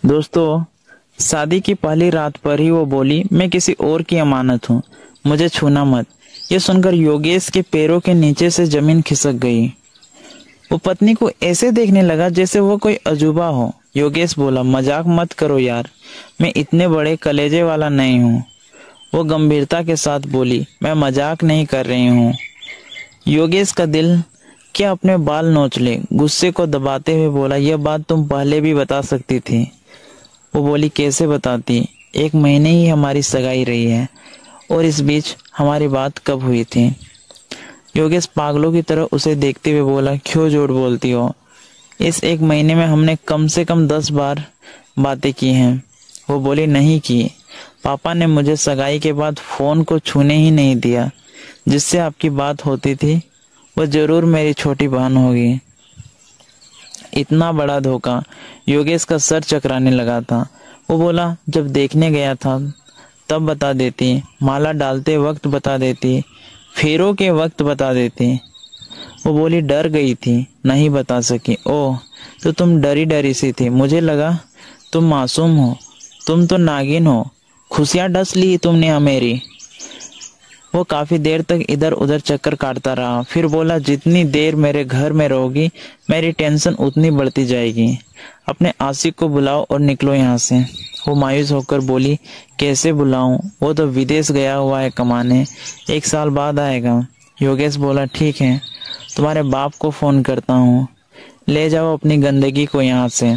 दोस्तों, शादी की पहली रात पर ही वो बोली, मैं किसी और की अमानत हूँ, मुझे छूना मत। ये सुनकर योगेश के पैरों के नीचे से जमीन खिसक गई। वो पत्नी को ऐसे देखने लगा जैसे वो कोई अजूबा हो। योगेश बोला, मजाक मत करो यार, मैं इतने बड़े कलेजे वाला नहीं हूँ। वो गंभीरता के साथ बोली, मैं मजाक नहीं कर रही हूँ। योगेश का दिल क्या अपने बाल नोच ले। गुस्से को दबाते हुए बोला, यह बात तुम पहले भी बता सकती थी। वो बोली, कैसे बताती? 1 महीने ही हमारी सगाई रही है और इस बीच हमारी बात कब हुई थी? योगेश पागलों की तरह उसे देखते हुए बोला, क्यों झूठ बोलती हो? इस 1 महीने में हमने कम से कम 10 बार बातें की हैं। वो बोली, नहीं की। पापा ने मुझे सगाई के बाद फोन को छूने ही नहीं दिया। जिससे आपकी बात होती थी वो जरूर मेरी छोटी बहन होगी। इतना बड़ा धोखा। योगेश का सर चकराने लगा था। वो बोला, जब देखने गया था तब बता देती, माला डालते वक्त बता देती, फेरों के वक्त बता देती। वो बोली, डर गई थी, नहीं बता सकी। ओह, तो तुम डरी डरी सी थी। मुझे लगा तुम मासूम हो, तुम तो नागिन हो। खुशियां डस ली तुमने मेरी। वो काफी देर तक इधर उधर चक्कर काटता रहा, फिर बोला, जितनी देर मेरे घर में रहोगी मेरी टेंशन उतनी बढ़ती जाएगी। अपने आशिक को बुलाओ और निकलो यहाँ से। वो मायूस होकर बोली, कैसे बुलाऊं? वो तो विदेश गया हुआ है कमाने, 1 साल बाद आएगा। योगेश बोला, ठीक है, तुम्हारे बाप को फोन करता हूँ, ले जाओ अपनी गंदगी को यहाँ से।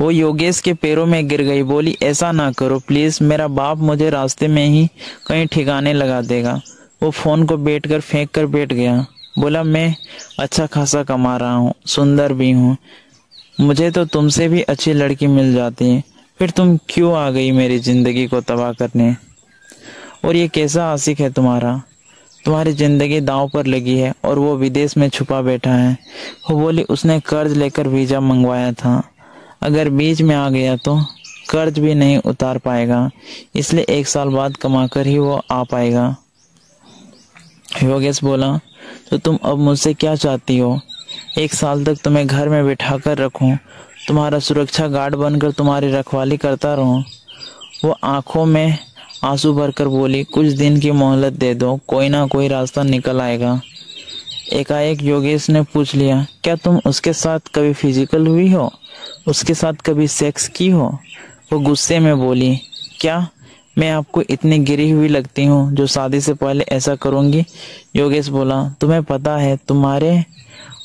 वो योगेश के पैरों में गिर गई, बोली, ऐसा ना करो प्लीज, मेरा बाप मुझे रास्ते में ही कहीं ठिकाने लगा देगा। वो फोन को बैठकर फेंक कर बैठ गया। बोला, मैं अच्छा खासा कमा रहा हूँ, सुंदर भी हूँ, मुझे तो तुमसे भी अच्छी लड़की मिल जाती है, फिर तुम क्यों आ गई मेरी जिंदगी को तबाह करने? और ये कैसा आशिक है तुम्हारा? तुम्हारी जिंदगी दांव पर लगी है और वो विदेश में छुपा बैठा है। वो बोली, उसने कर्ज लेकर वीजा मंगवाया था, अगर बीच में आ गया तो कर्ज भी नहीं उतार पाएगा, इसलिए 1 साल बाद कमाकर ही वो आ पाएगा। योगेश बोला, तो तुम अब मुझसे क्या चाहती हो? 1 साल तक तुम्हें घर में बिठा कर रखूं, तुम्हारा सुरक्षा गार्ड बनकर तुम्हारी रखवाली करता रहूं? वो आंखों में आंसू भरकर बोली, कुछ दिन की मोहलत दे दो, कोई ना कोई रास्ता निकल आएगा। एकाएक योगेश ने पूछ लिया, क्या तुम उसके साथ कभी फिजिकल हुई हो? उसके साथ कभी सेक्स की हो? वो गुस्से में बोली, क्या मैं आपको इतनी गिरी हुई लगती हूँ जो शादी से पहले ऐसा करूंगी? योगेश बोला, तुम्हें पता है तुम्हारे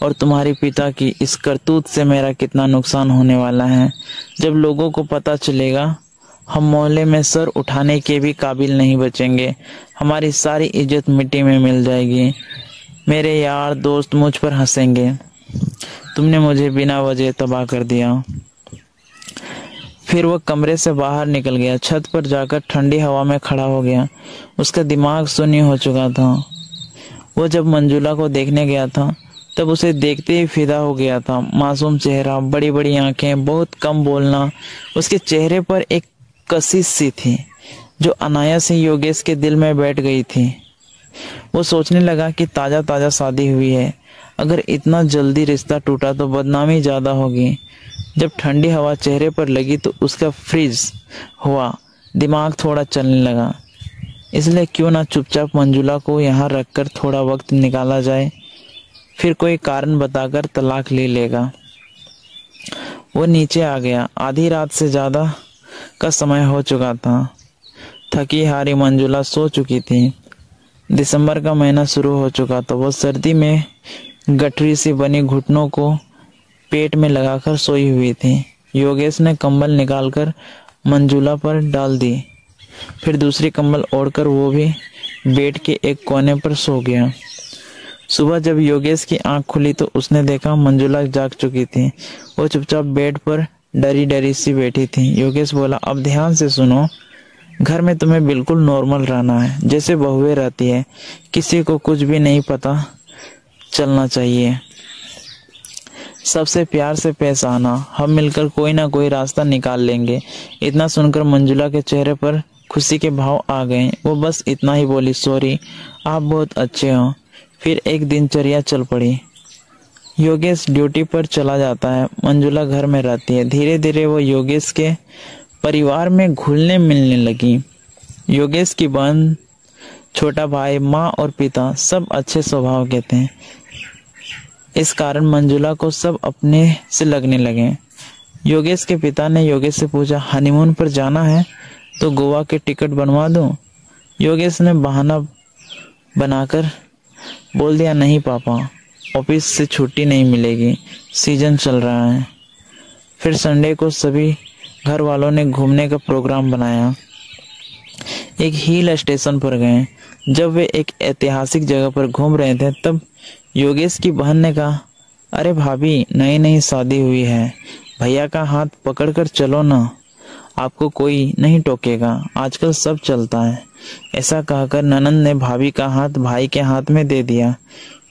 और तुम्हारे पिता की इस करतूत से मेरा कितना नुकसान होने वाला है। जब लोगों को पता चलेगा हम मोहल्ले में सर उठाने के भी काबिल नहीं बचेंगे, हमारी सारी इज्जत मिट्टी में मिल जाएगी। मेरे यार दोस्त मुझ पर हंसेंगे, तुमने मुझे बिना वजह तबाह कर दिया। फिर वह कमरे से बाहर निकल गया, छत पर जाकर ठंडी हवा में खड़ा हो गया। उसका दिमाग शून्य हो चुका था। वो जब मंजुला को देखने गया था तब उसे देखते ही फिदा हो गया था। मासूम चेहरा, बड़ी बड़ी आंखें, बहुत कम बोलना। उसके चेहरे पर एक कशिश सी थी जो अनायास ही योगेश के दिल में बैठ गई थी। वो सोचने लगा कि ताजा ताजा शादी हुई है, अगर इतना जल्दी रिश्ता टूटा तो बदनामी ज्यादा होगी। जब ठंडी हवा चेहरे पर लगी तो उसका फ्रीज हुआ, दिमाग थोड़ा चलने लगा। इसलिए क्यों ना चुपचाप मंजुला को यहाँ रखकर थोड़ा वक्त निकाला जाए, फिर कोई कारण बताकर तलाक ले लेगा। वो नीचे आ गया। आधी रात से ज्यादा का समय हो चुका था। थकी हारी मंजुला सो चुकी थी। दिसंबर का महीना शुरू हो चुका था। वो सर्दी में गठरी से बनी घुटनों को पेट में लगाकर सोई हुई थी। योगेश ने कंबल निकालकर मंजुला पर डाल दी, फिर दूसरी कंबल ओढ़कर वो भी बेड के एक कोने पर सो गया। सुबह जब योगेश की आंख खुली तो उसने देखा मंजुला जाग चुकी थी। वो चुपचाप बेड पर डरी डरी सी बैठी थी। योगेश बोला, अब ध्यान से सुनो, घर में तुम्हें बिल्कुल नॉर्मल रहना है, जैसे बहुएं रहती है, किसी को कुछ भी नहीं पता चलना चाहिए, सबसे प्यार से पेश आना, हम मिलकर कोई ना कोई रास्ता निकाल लेंगे। इतना सुनकर मंजुला के चेहरे पर खुशी के भाव आ गए। वो बस इतना ही बोली, सॉरी, आप बहुत अच्छे हो। फिर एक दिनचर्या चल पड़ी। योगेश ड्यूटी पर चला जाता है। मंजुला घर में रहती है। धीरे धीरे वो योगेश के परिवार में घुलने मिलने लगी। योगेश की बहन, छोटा भाई, माँ और पिता सब अच्छे स्वभाव के थे। इस कारण मंजुला को सब अपने से लगने लगे। योगेश के पिता ने योगेश से पूछा, हनीमून पर जाना है तो गोवा के टिकट बनवा दूं? योगेश ने बहाना बनाकर बोल दिया, नहीं पापा, ऑफिस से छुट्टी नहीं मिलेगी, सीजन चल रहा है। फिर संडे को सभी घर वालों ने घूमने का प्रोग्राम बनाया। एक हिल स्टेशन पर गए। जब वे एक ऐतिहासिक जगह पर घूम रहे थे तब योगेश की बहन ने कहा, अरे भाभी, नई नई शादी हुई है, भैया का हाथ पकड़कर चलो ना, आपको कोई नहीं टोकेगा, आजकल सब चलता है। ऐसा कहकर ननंद ने भाभी का हाथ भाई के हाथ में दे दिया।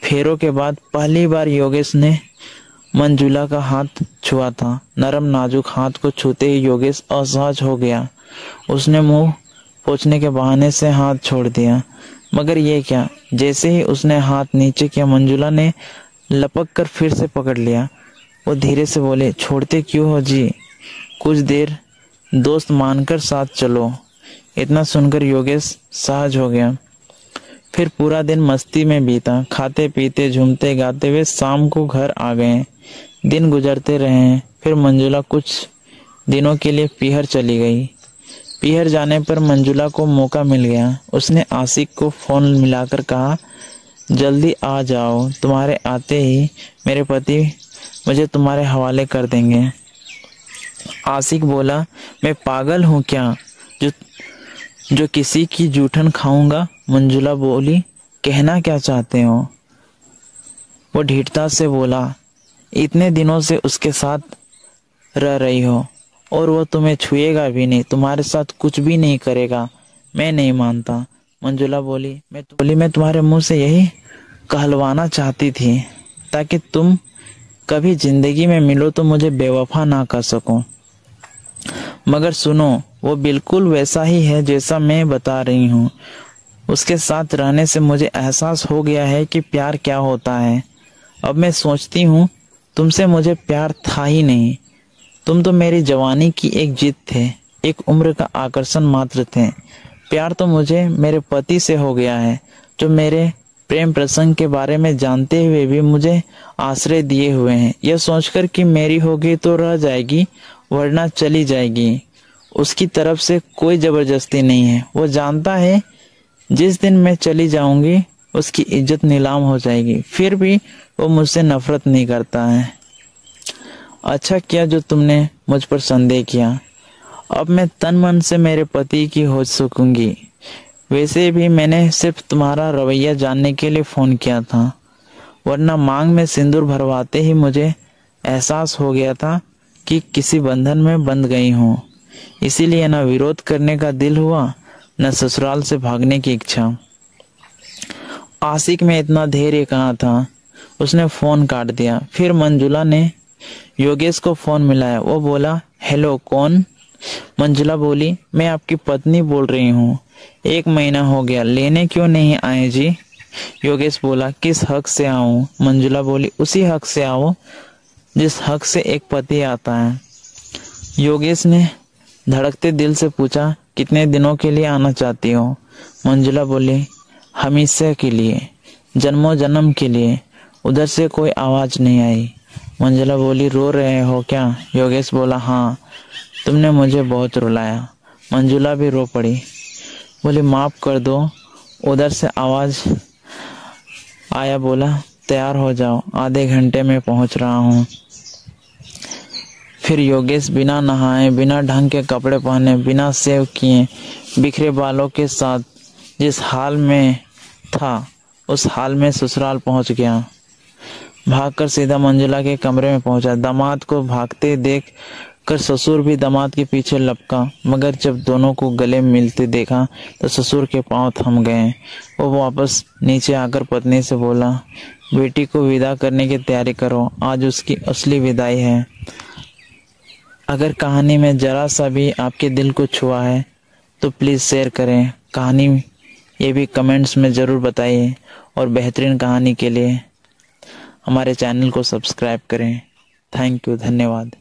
फेरों के बाद पहली बार योगेश ने मंजुला का हाथ छुआ था। नरम नाजुक हाथ को छूते ही योगेश असहज हो गया। उसने मुंह पोंछने के बहाने से हाथ छोड़ दिया। मगर ये क्या, जैसे ही उसने हाथ नीचे किया मंजुला ने लपक कर फिर से पकड़ लिया। वो धीरे से बोले, छोड़ते क्यों हो जी, कुछ देर दोस्त मानकर साथ चलो। इतना सुनकर योगेश सहज हो गया। फिर पूरा दिन मस्ती में बीता। खाते पीते झूमते गाते हुए शाम को घर आ गए। दिन गुजरते रहे। फिर मंजुला कुछ दिनों के लिए पीहर चली गई। पीहर जाने पर मंजुला को मौका मिल गया। उसने आशिक को फोन मिलाकर कहा, जल्दी आ जाओ, तुम्हारे आते ही मेरे पति मुझे तुम्हारे हवाले कर देंगे। आशिक बोला, मैं पागल हूँ क्या जो किसी की जूठन खाऊंगा? मंजुला बोली, कहना क्या चाहते हो? वो ढीठता से बोला, इतने दिनों से उसके साथ रह रही हो और वो तुम्हें छुएगा भी नहीं, तुम्हारे साथ कुछ भी नहीं करेगा, मैं नहीं मानता। मंजुला बोली, मैं तुम्हारे मुंह से यही कहलवाना चाहती थी ताकि तुम कभी जिंदगी में मिलो तो मुझे बेवफा ना कर सको। मगर सुनो, वो बिल्कुल वैसा ही है जैसा मैं बता रही हूँ। उसके साथ रहने से मुझे एहसास हो गया है कि प्यार क्या होता है। अब मैं सोचती हूँ तुमसे मुझे प्यार था ही नहीं। तुम तो मेरी जवानी की एक जिद थे, एक उम्र का आकर्षण मात्र थे। प्यार तो मुझे मेरे पति से हो गया है, जो मेरे प्रेम प्रसंग के बारे में जानते हुए भी मुझे आश्रय दिए हुए हैं। यह सोचकर कि मेरी होगी तो रह जाएगी वरना चली जाएगी। उसकी तरफ से कोई जबरदस्ती नहीं है। वो जानता है जिस दिन मैं चली जाऊंगी उसकी इज्जत नीलाम हो जाएगी। फिर भी वो मुझसे नफरत नहीं करता है। अच्छा किया जो तुमने मुझ पर संदेह किया। अब मैं तन मन से मेरे पति की हो सकूंगी। वैसे भी मैंने सिर्फ तुम्हारा रवैया जानने के लिए फोन किया था, वरना मांग में सिंदूर भरवाते ही मुझे एहसास हो गया था कि किसी बंधन में बंध गई हूँ। इसीलिए न विरोध करने का दिल हुआ, न ससुराल से भागने की इच्छा। आशिक में इतना धैर्य कहाँ था। उसने फोन काट दिया। फिर मंजुला ने योगेश को फोन मिलाया। वो बोला, हेलो, कौन? मंजुला बोली, मैं आपकी पत्नी बोल रही हूँ। 1 महीना हो गया, लेने क्यों नहीं आए जी? योगेश बोला, किस हक से आऊं? मंजुला बोली, उसी हक से आओ जिस हक से एक पति आता है। योगेश ने धड़कते दिल से पूछा, कितने दिनों के लिए आना चाहती हो? मंजुला बोली, हमेशा के लिए, जन्मों जन्म के लिए। उधर से कोई आवाज नहीं आई। मंजुला बोली, रो रहे हो क्या? योगेश बोला, हाँ, तुमने मुझे बहुत रुलाया। मंजुला भी रो पड़ी। बोली, माफ कर दो। उधर से आवाज आया। बोला, तैयार हो जाओ, आधे घंटे में पहुंच रहा हूँ। फिर योगेश बिना नहाए, बिना ढंग के कपड़े पहने, बिना सेव किए, बिखरे बालों के साथ जिस हाल में था उस हाल में ससुराल पहुंच गया। भागकर सीधा मंजुला के कमरे में पहुंचा। दामाद को भागते देख कर ससुर भी दामाद के पीछे लपका, मगर जब दोनों को गले मिलते देखा तो ससुर के पांव थम गए। वो वापस नीचे आकर पत्नी से बोला, बेटी को विदा करने की तैयारी करो, आज उसकी असली विदाई है। अगर कहानी में जरा सा भी आपके दिल को छुआ है तो प्लीज़ शेयर करें। कहानी ये भी कमेंट्स में ज़रूर बताइए। और बेहतरीन कहानी के लिए हमारे चैनल को सब्सक्राइब करें। थैंक यू, धन्यवाद।